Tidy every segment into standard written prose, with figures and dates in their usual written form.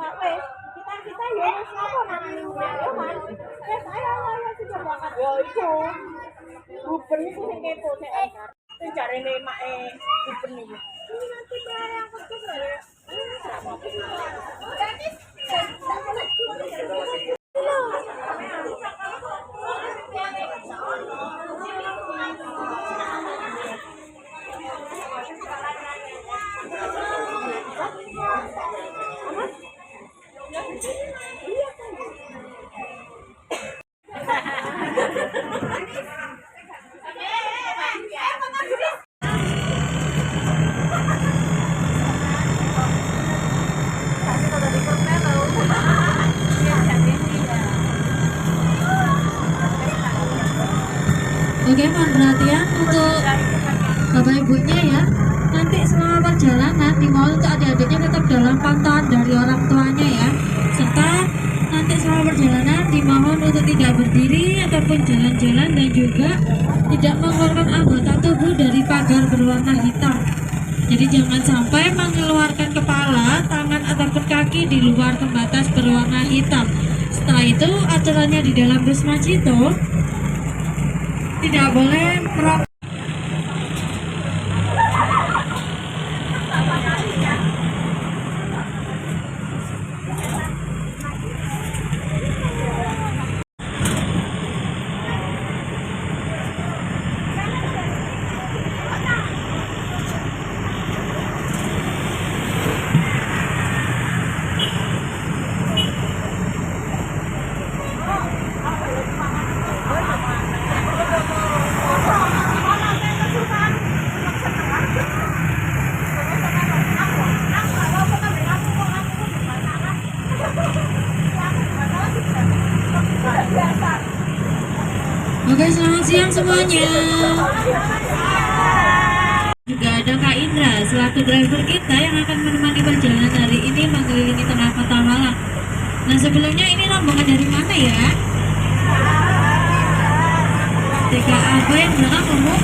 Pak wes kita ya wis apa namanya ya Mas. Wes ayo sudah berangkat yo iku. Guben iku sing kepo nek angkat. Sing jarene make guben iki. Ini nanti bayar yang khusus ya. Oke, mohon perhatian untuk Bapak Ibunya ya. Nanti selama perjalanan dimohon untuk adik-adiknya tetap dalam pantauan dari orang tuanya ya. Serta nanti selama perjalanan dimohon untuk tidak berdiri ataupun jalan-jalan dan juga tidak mengeluarkan anggota tubuh dari pagar berwarna hitam. Jadi jangan sampai mengeluarkan kepala, tangan ataupun kaki di luar pembatas berwarna hitam. Setelah itu aturannya di dalam bus Majito tidak boleh merokok. Oke, selamat siang semuanya. Juga ada Kak Indra selaku driver kita yang akan menemani perjalanan hari ini mengelilingi tengah kota Malang. Nah, sebelumnya ini rombongan dari mana ya? TKA apa yang belakang kamu?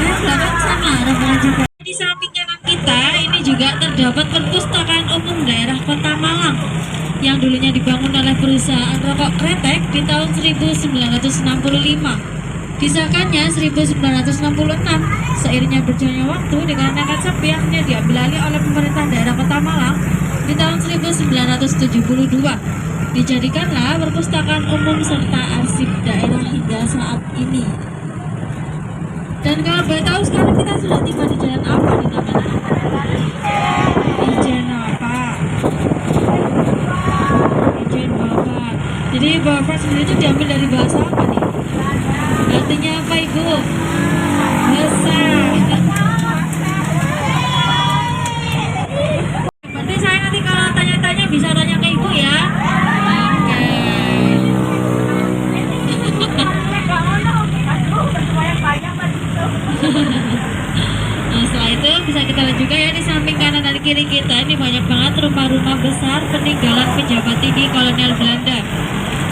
Yang belakang sama rombongan juga. Di samping kanan kita ini juga terdapat perpustakaan umum daerah Kota Malang yang dulunya dibangun oleh perusahaan rokok Kretek di tahun 1965. Disahkannya 1966. Seiringnya berjalannya waktu dikarenakan sepiaknya diambil alih oleh pemerintah daerah Kota Malang di tahun 1972. Dijadikanlah perpustakaan umum serta arsip daerah hingga saat ini. Dan kalau boleh tahu sekarang kita sudah tiba di jalan apa nih teman-teman? Ijen apa? Ijen Bapak. Jadi Bapak sendiri itu diambil dari bahasa apa nih? Artinya apa Ibu? Besar. Berarti saya nanti kalau tanya-tanya bisa tanya ke Ibu ya. Nah, setelah itu bisa kita lihat juga ya di samping kanan dan kiri kita ini banyak banget rumah-rumah besar peninggalan pejabat tinggi kolonial Belanda.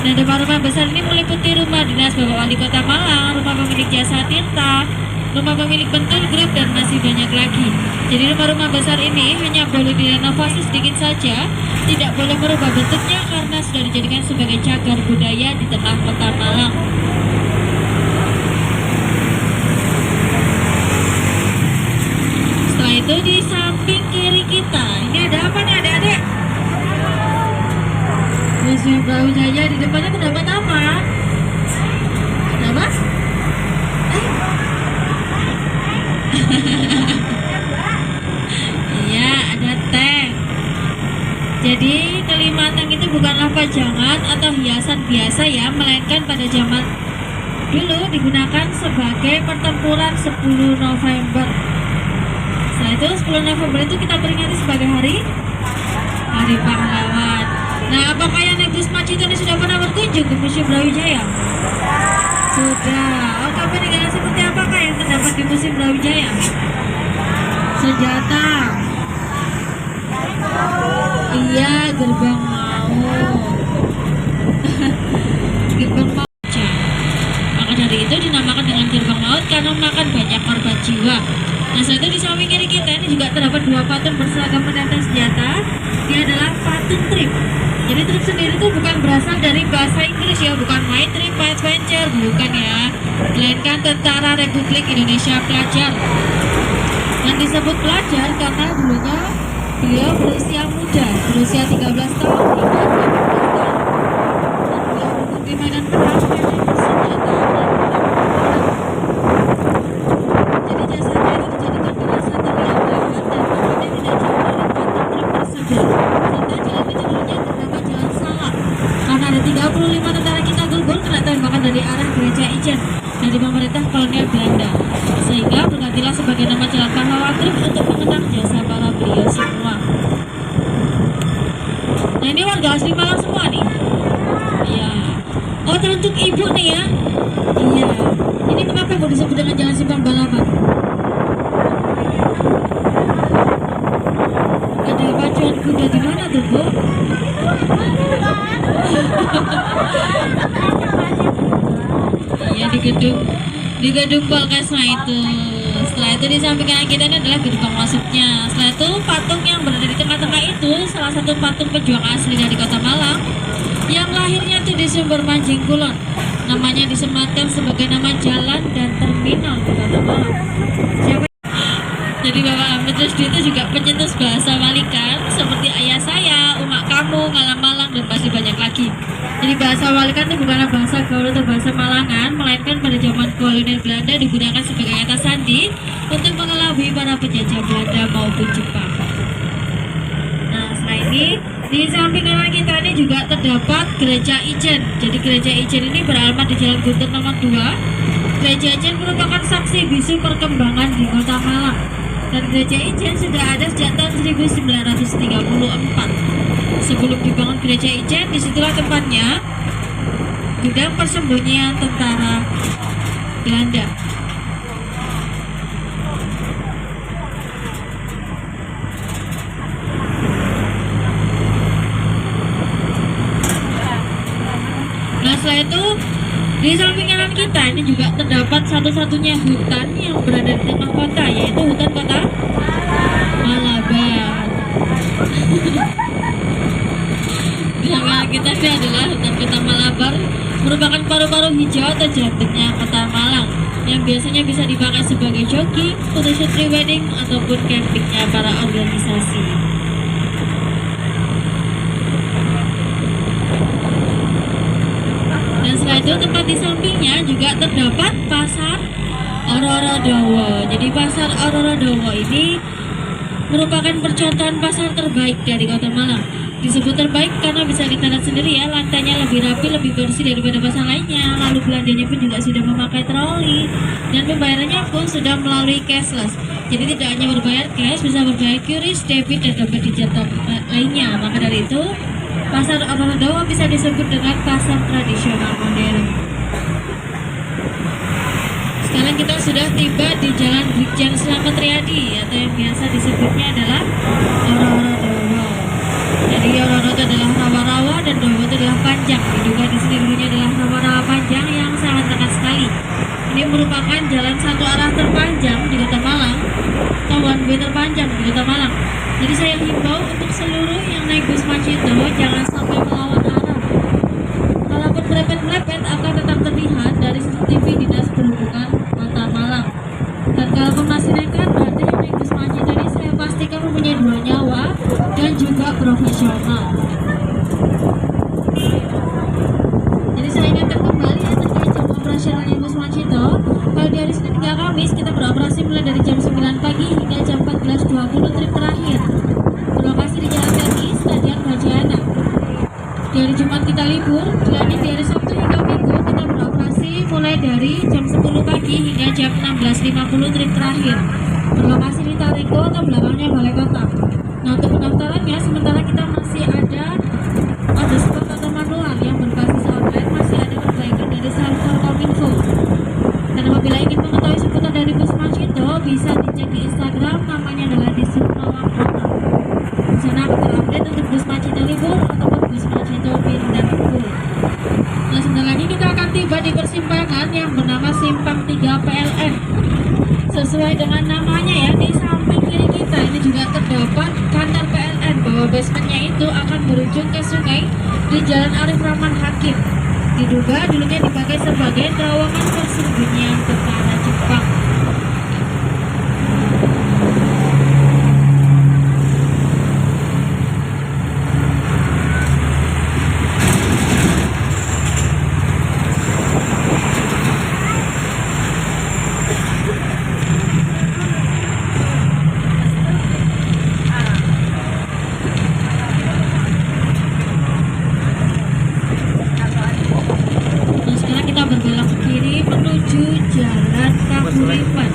Dan rumah-rumah besar ini meliputi rumah dinas Bapak Wali Kota Malang, rumah pemilik jasa Tirta, rumah pemilik Bentul Group, dan masih banyak lagi. Jadi rumah-rumah besar ini hanya boleh direnovasi sedikit saja, tidak boleh merubah bentuknya karena sudah dijadikan sebagai cagar budaya di tengah Kota Malang. Setelah itu di samping kiri kita ini ada apa nih adik-adik? Museum Brawijaya. Di depannya terdapat apa? Ada apa? Iya, ada tank. Jadi kelima tank itu bukanlah pajangan atau hiasan biasa ya, melainkan pada zaman dulu digunakan sebagai pertempuran 10 November. Setelah itu 10 November itu kita peringati sebagai Hari Pahlawan. Nah, apakah yang naik bus Majito ini sudah pernah berkunjung ke Museum Brawijaya? Sudah. Oke, peninggalan seperti apakah yang terdapat di Museum Brawijaya? Senjata. Iya, gerbang maut. Gerbang maut. Maka dari itu dinamakan dengan gerbang maut karena memakan banyak korban jiwa. Nah, setelah itu di samping kiri kita ini juga terdapat dua patung berseragam penenteng senjata. Dia adalah itu bukan berasal dari bahasa Inggris ya, bukan My Trip Adventure, bukan ya, melainkan Tentara Republik Indonesia Pelajar. Yang disebut pelajar karena dulunya beliau berusia muda, berusia 13 tahun hingga 12 tahun. Dan beliau bergabung di medan perang dengan bersenjata dan jadi jasanya itu dijadikan dirasa terlihat lewat dan tempatnya tidak jauh dari patung truk tersebut. Serta jalan ke jalurnya terdapat jalan salak. Karena ada 35 tentara kita gugur kena tembakan dari arah gereja Ijen dari pemerintah kolonial Belanda, sehingga bergantilah sebagai nama jalan pahlawan trip untuk mengenang jasa para beliau semua. Nah ini warga asli Malang semua nih. Iya. Oh teruntuk ibu nih ya. Iya. Ini kenapa bu disebut dengan jalan simpang balapan? Ada pacuan kuda di mana tuh bu? Iya di gedung Polkesma itu. Setelah itu di samping kanan kita ini adalah gerbang masuknya. Setelah itu patung yang berada di tengah-tengah itu salah satu patung pejuang asli dari Kota Malang yang lahirnya itu di Sumber Manjing Kulon. Namanya disematkan sebagai nama jalan dan terminal di Kota Malang. Siapa? Jadi Bapak Hamid Rusdi itu juga pencetus bahasa Walikan seperti ayah saya, umak kamu, ngalam Malang, dan masih banyak lagi. Jadi bahasa Walikan itu bukanlah bahasa gaul atau bahasa Malangan, melainkan pada zaman kolonial Belanda digunakan sebagai kata sandi untuk mengelabui para penjajah Belanda maupun Jepang. Nah setelah ini di samping kanan kita ini juga terdapat gereja Ijen. Jadi gereja Ijen ini beralamat di Jalan Guntur nomor 2. Gereja Ijen merupakan saksi bisu perkembangan di Kota Malang. Dan gereja Ijen sudah ada sejak tahun 1934. Sebelum dibangun gereja Ijen, disitulah tempatnya gudang persembunyian tentara Belanda. Nah setelah itu di samping kanan kita ini juga terdapat satu-satunya hutan yang berada di tengah kota, yaitu hutan kota Malabar. Di samping kanan kita ini adalah hutan kota Malabar, merupakan paru-paru hijau atau jantungnya kota Malang yang biasanya bisa dipakai sebagai jogging, photoshoot pre-wedding ataupun campingnya para organisasi. Dan setelah itu tempat di sampingnya juga terdapat pasar Ororodowo. Jadi pasar Ororodowo ini merupakan percontohan pasar terbaik dari Kota Malang. Disebut terbaik karena bisa kita lihat sendiri ya, lantainya lebih rapi, lebih bersih daripada pasar lainnya. Lalu belanjanya pun juga sudah memakai troli dan pembayarannya pun sudah melalui cashless. Jadi tidak hanya berbayar cash, bisa berbayar QRIS, debit dan dompet digital lainnya. Maka dari itu pasar Ororodowo bisa disebut dengan pasar tradisional modern. Sekarang kita sudah tiba di Jalan Brigjen Slamet Riyadi atau yang biasa disebutnya adalah Ororodowo. Jadi Ororodowo adalah rawa-rawa dan Dowo itu adalah panjang. Juga di sini dulunya adalah rawa-rawa panjang yang sangat dekat sekali. Ini merupakan jalan satu arah terpanjang di Kota Malang, atau one way terpanjang di Kota Malang. Jadi saya himbau untuk seluruh yang naik bus Macito jangan sampai melawan arah. Kalaupun melepet-melepet akan tetap terlihat dari CCTV Dinas Perhubungan Kota Malang. Dan kalau masih nekat, berarti yang naik bus Macito ini saya pastikan mempunyai 2 nyawa dan juga profesional. Jadi saya ingatkan kembali ya terkait jam operasionalnya bus Macito. Kalau di hari Senin hingga Kamis kita beroperasi mulai dari jam 9 pagi hingga jam 14.20 trip terakhir. Berlokasi di Jalan TNI, Stadion Bajana. Di hari Jumat kita libur, dilanjut di hari Sabtu hingga Minggu kita beroperasi mulai dari jam 10 pagi hingga jam 16.50 trip terakhir. Berlokasi di Tariko atau belakangnya Balai Kota. Nah untuk pendaftarannya sementara kita masih ada on the spot atau manual yang berbasis online, masih ada perbaikan dari server Kominfo. Dan apabila ingin mengetahui seputar dari bus Macito bisa dicek di Instagram, namanya adalah Disurnawang Kota. Di sana akan terupdate untuk bus Macito libur ataupun bus Macito pindah full. Nah sebentar lagi kita akan tiba di persimpangan yang bernama Simpang 3 PLN. Sesuai dengan namanya ya, di samping kiri kita ini juga terdapat kantor PLN BSN bahwa basementnya itu akan berujung ke sungai di Jalan Arif Rahman Hakim. Diduga dulunya dipakai sebagai terowongan persembunyian tentara Jepang. Nah, sekarang kita berbelok ke kiri menuju Jalan Kahuripan.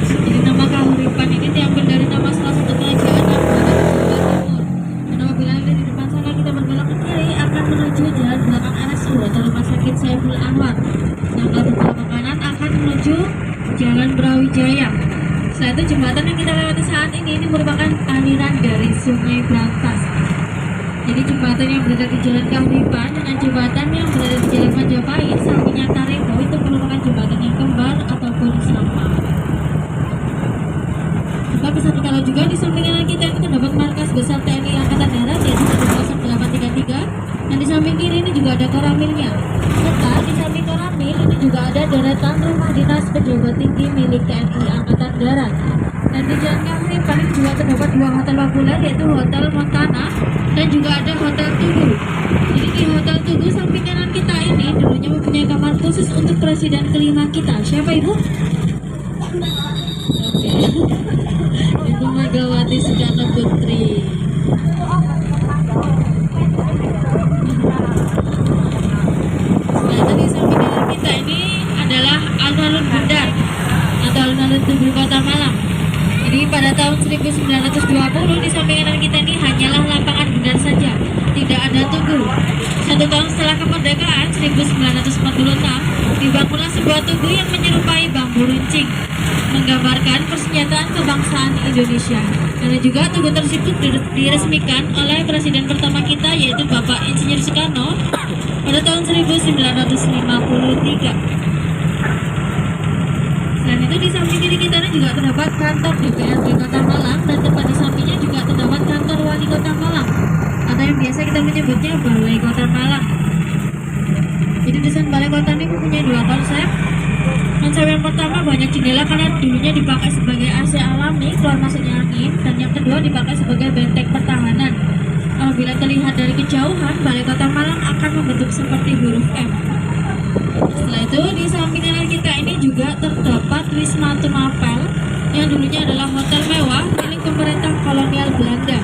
Jadi nama Kahuripan ini diambil dari nama salah satu kerajaan yang berada di Jawa Timur. Dan apabila nanti di depan sana kita berbelok ke kiri akan menuju jalan belakang RSU atau Rumah Sakit Saiful Anwar. Nah, kalau berbelok ke kanan akan menuju Jalan Brawijaya. Setelah itu jembatan yang kita lewati saat ini merupakan aliran dari Sungai Brantas. Jadi jembatan yang berada di Jalan Kahuripan dengan jembatan yang berada di Jalan Majapahit sampingnya Tareko itu merupakan jembatan yang kembar ataupun sama. Kita bisa kita lihat juga di samping kanan kita itu terdapat markas besar TNI Angkatan Darat yaitu 0833 dan di samping kiri ini juga ada koramilnya. Serta di samping koramil ini juga ada deretan rumah dinas pejabat tinggi milik TNI Angkatan Darat. Dan di Jalan Kahuripan ini juga terdapat dua hotel populer yaitu Hotel Montana dan juga ada Hotel Tugu. Jadi di Hotel Tugu samping kanan kita ini dulunya mempunyai kamar khusus untuk presiden kelima kita. Siapa ibu? Oke. Ibu Megawati Soekarno Putri. Nah, tadi samping kanan kita ini adalah alun-alun Bundar atau alun-alun Tugu Kota Malang. Jadi pada tahun 1920 di samping kanan kita ini hanyalah lapangan Bundar saja, tidak ada tugu. 1 tahun setelah kemerdekaan 1946 dibangunlah sebuah tugu yang menyerupai bambu runcing, menggambarkan persenjataan kebangsaan Indonesia. Karena juga tugu tersebut diresmikan oleh presiden pertama kita yaitu Bapak Insinyur Soekarno pada tahun 1953. Selain itu di samping kiri kita juga terdapat kantor DPRD Kota Malang dan tepat di sampingnya juga terdapat kantor Wali Kota Malang atau yang biasa kita menyebutnya Balai Kota Malang. Jadi desain Balai Kota ini mempunyai dua konsep. Konsep yang pertama banyak jendela karena dulunya dipakai sebagai AC alami keluar masuknya angin, dan yang kedua dipakai sebagai benteng pertahanan. Apabila terlihat dari kejauhan, Balai Kota Malang akan membentuk seperti huruf M. Setelah itu di samping kanan kita ini juga terdapat Wisma Tumapel yang dulunya adalah hotel mewah milik pemerintah kolonial Belanda.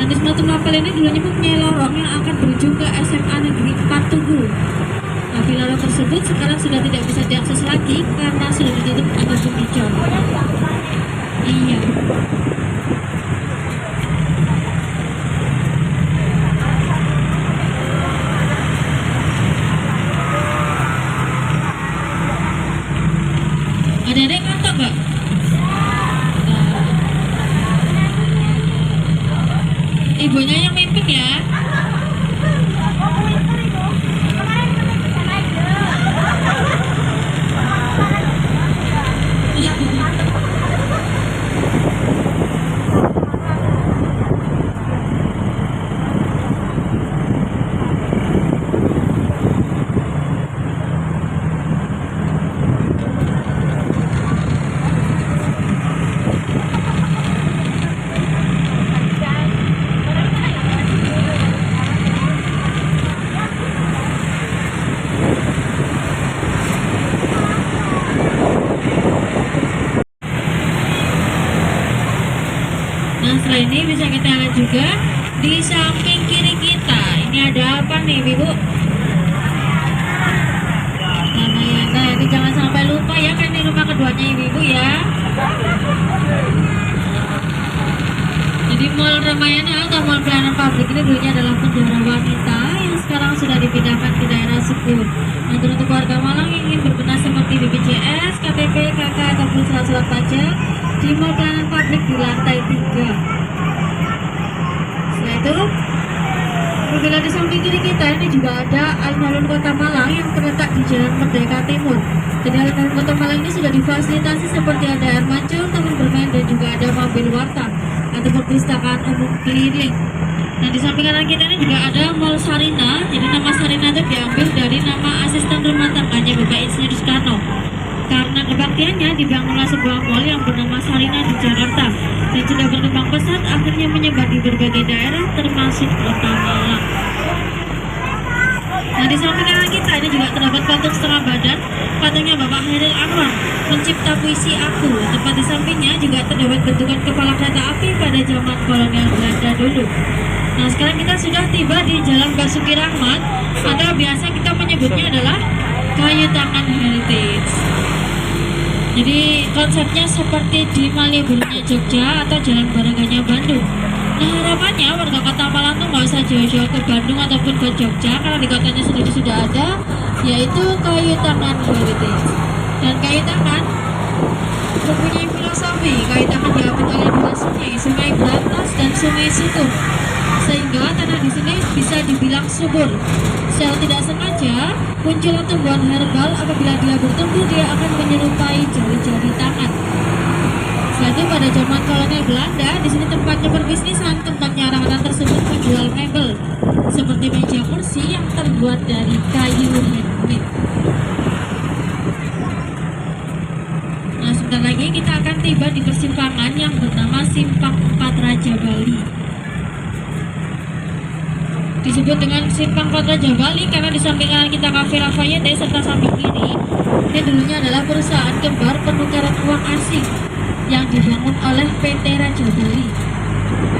Dan Wisma Tumapel ini dulunya mempunyai lorong yang akan berujung ke SMA Negeri 4 Tugu. Tapi lorong tersebut sekarang sudah tidak bisa diakses lagi karena sudah ditutup ataupun dicor. Iya. Adik-adik ngantuk nggak? Ibunya yang mimpin ya. Nah, setelah ini bisa kita lihat juga di samping kiri kita. Ini ada apa nih, Ibu? Ramayana. Ini jangan sampai lupa ya, kan ini rumah keduanya Ibu ya. Jadi Mall Ramayana atau Mall Pelayanan Publik ini dulunya adalah penjara wanita yang sekarang sudah dipindahkan ke daerah Sekun. Nah, untuk warga Malang yang ingin berbenah seperti BPJS, KTP, KK ataupun surat-surat pajak di Mall Pelayanan Publik di lantai 3. Setelah itu, apabila di samping kiri kita ini juga ada alun-alun Kota Malang yang terletak di Jalan Merdeka Timur. Jadi alun-alun Kota Malang ini sudah difasilitasi seperti ada air mancur, taman bermain dan juga ada mobil warta. atau perpustakaan umum keliling. Nah, di samping kanan kita ini juga ada Mall Sarina. Jadi nama Sarina itu diambil dari nama asisten rumah tangganya Bapak Insinyur Soekarno. Karena kebaktiannya dibangunlah sebuah mall yang bernama Sarina di Jakarta dan sudah berkembang pesat, akhirnya menyebar di berbagai daerah termasuk Kota Malang. Nah, di samping kanan kita ini juga terdapat patung setengah badan, patungnya Bapak Hairil Anwar, pencipta puisi Aku. Tepat di sampingnya juga terdapat bentukan kepala kereta api pada zaman kolonial Belanda dulu. Nah, sekarang kita sudah tiba di Jalan Basuki Rahmat, atau biasa kita menyebutnya adalah Kayu Tangan Heritage. Jadi konsepnya seperti di Malioboro-nya Jogja atau Jalan Baraganya Bandung. Nah, harapannya warga Kota Malang tuh nggak usah jauh-jauh ke Bandung ataupun ke Jogja, karena di kotanya sendiri sudah ada, yaitu Kayu Tangan Heritage. Dan Kayu Tangan mempunyai filosofi. Kayu Tangan diapit oleh dua sungai, Sungai Berantas dan Sungai Sukum, sehingga tanah di sini bisa dibilang subur. Secara tidak sengaja muncullah tumbuhan herbal. Apabila dia bertumbuh, dia akan menyerupai jari-jari tangan. Setelah itu pada zaman kolonial Belanda, di sini tempatnya perbisnisan. Tempatnya orang-orang tersebut menjual mebel seperti meja kursi yang terbuat dari kayu handmade. Nah, sebentar lagi kita akan tiba di persimpangan yang bernama Simpang 4 Raja Bali. Disebut dengan Simpang 4 Raja Bali karena di samping kanan kita Cafe Lafayette serta samping kiri ini dulunya adalah perusahaan kembar penukaran uang asing yang dibangun oleh PT Raja Bali.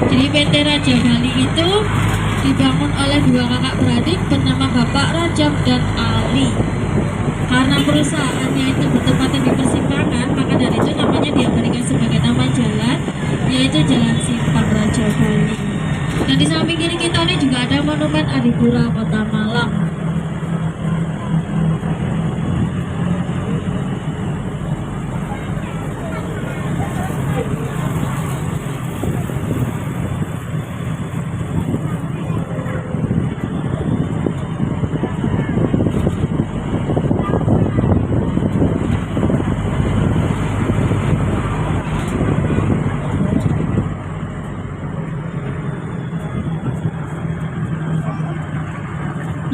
Jadi PT Raja Bali itu dibangun oleh dua kakak beradik bernama Bapak Rajab dan Ali. Karena perusahaannya itu bertempatan di persimpangan, maka dari itu namanya diabadikan sebagai nama jalan, yaitu Jalan Simpang Raja Bali. Dan di samping kiri kita ini juga ada Monumen Adipura Kota Malang.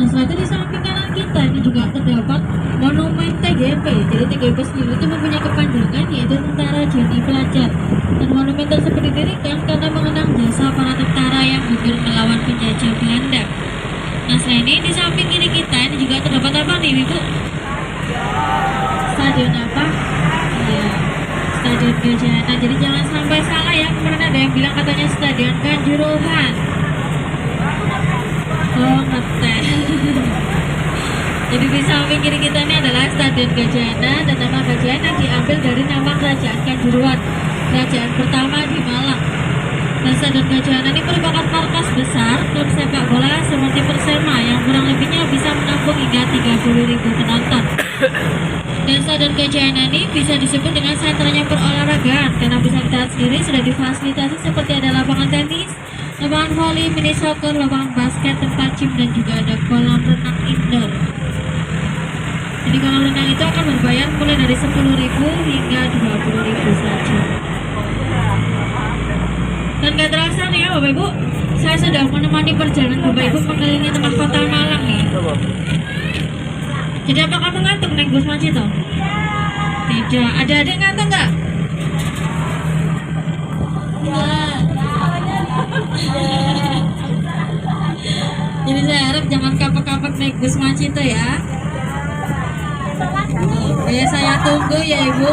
Nah, setelah itu di samping kanan kita ini juga terdapat Monumen TGP. Jadi TGP sendiri itu mempunyai kepanjangan yaitu Tentara Jadi Pelajar. Dan monumen tersebut didirikan karena mengenang jasa para tentara yang gugur melawan penjajah Belanda. Nah, selain ini di samping kiri kita ini juga terdapat apa nih, Ibu? Stadion apa? Iya, Stadion Gajah. Jadi jangan sampai salah ya, kemarin ada yang bilang katanya Stadion Kanjuruhan. Oh, ngetes. Jadi di samping kiri kita ini adalah Stadion Gajayana, dan nama Gajayana diambil dari nama Kerajaan Kanjuruhan, kerajaan pertama di Malang. Dan Stadion Gajayana ini merupakan markas besar klub sepak bola seperti Persema yang kurang lebihnya bisa menampung hingga 30.000 penonton. Dan Stadion Gajayana ini bisa disebut dengan sentranya perolahragaan karena bisa kita lihat sendiri sudah difasilitasi seperti ada lapangan tenis, lapangan voli, mini soccer, lapangan basket, tempat gym, dan juga ada kolam renang indoor. Jadi kolam renang itu akan berbayar mulai dari 10.000 hingga 20.000 saja. Dan gak terasa nih ya Bapak Ibu, saya sudah menemani perjalanan Bapak Ibu mengelilingi tengah kota Malang nih. Jadi apa kamu ngantuk naik bus Macito? Tidak. Ada adik ngantuk nggak? Enggak. Jadi saya harap jangan kapak-kapak naik bus Macito ya. Oke, saya tunggu ya Ibu.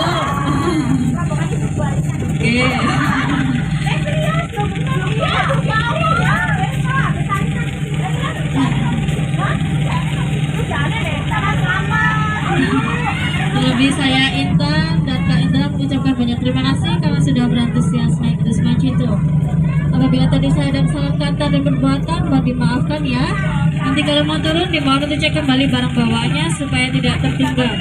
Oke. Terlebih saya Intan dan Kak Indra mengucapkan banyak terima kasih karena sudah berantusias naik bus Macito. Apabila tadi saya ada salah kata dan perbuatan, mohon dimaafkan ya. Nanti kalau mau turun dimohon untuk cek kembali barang bawaannya supaya tidak tertinggal.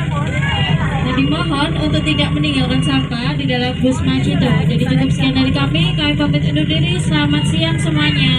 Dan dimohon untuk tidak meninggalkan sampah di dalam bus Macito. Jadi cukup sekian dari kami pamit undur diri. Selamat siang semuanya.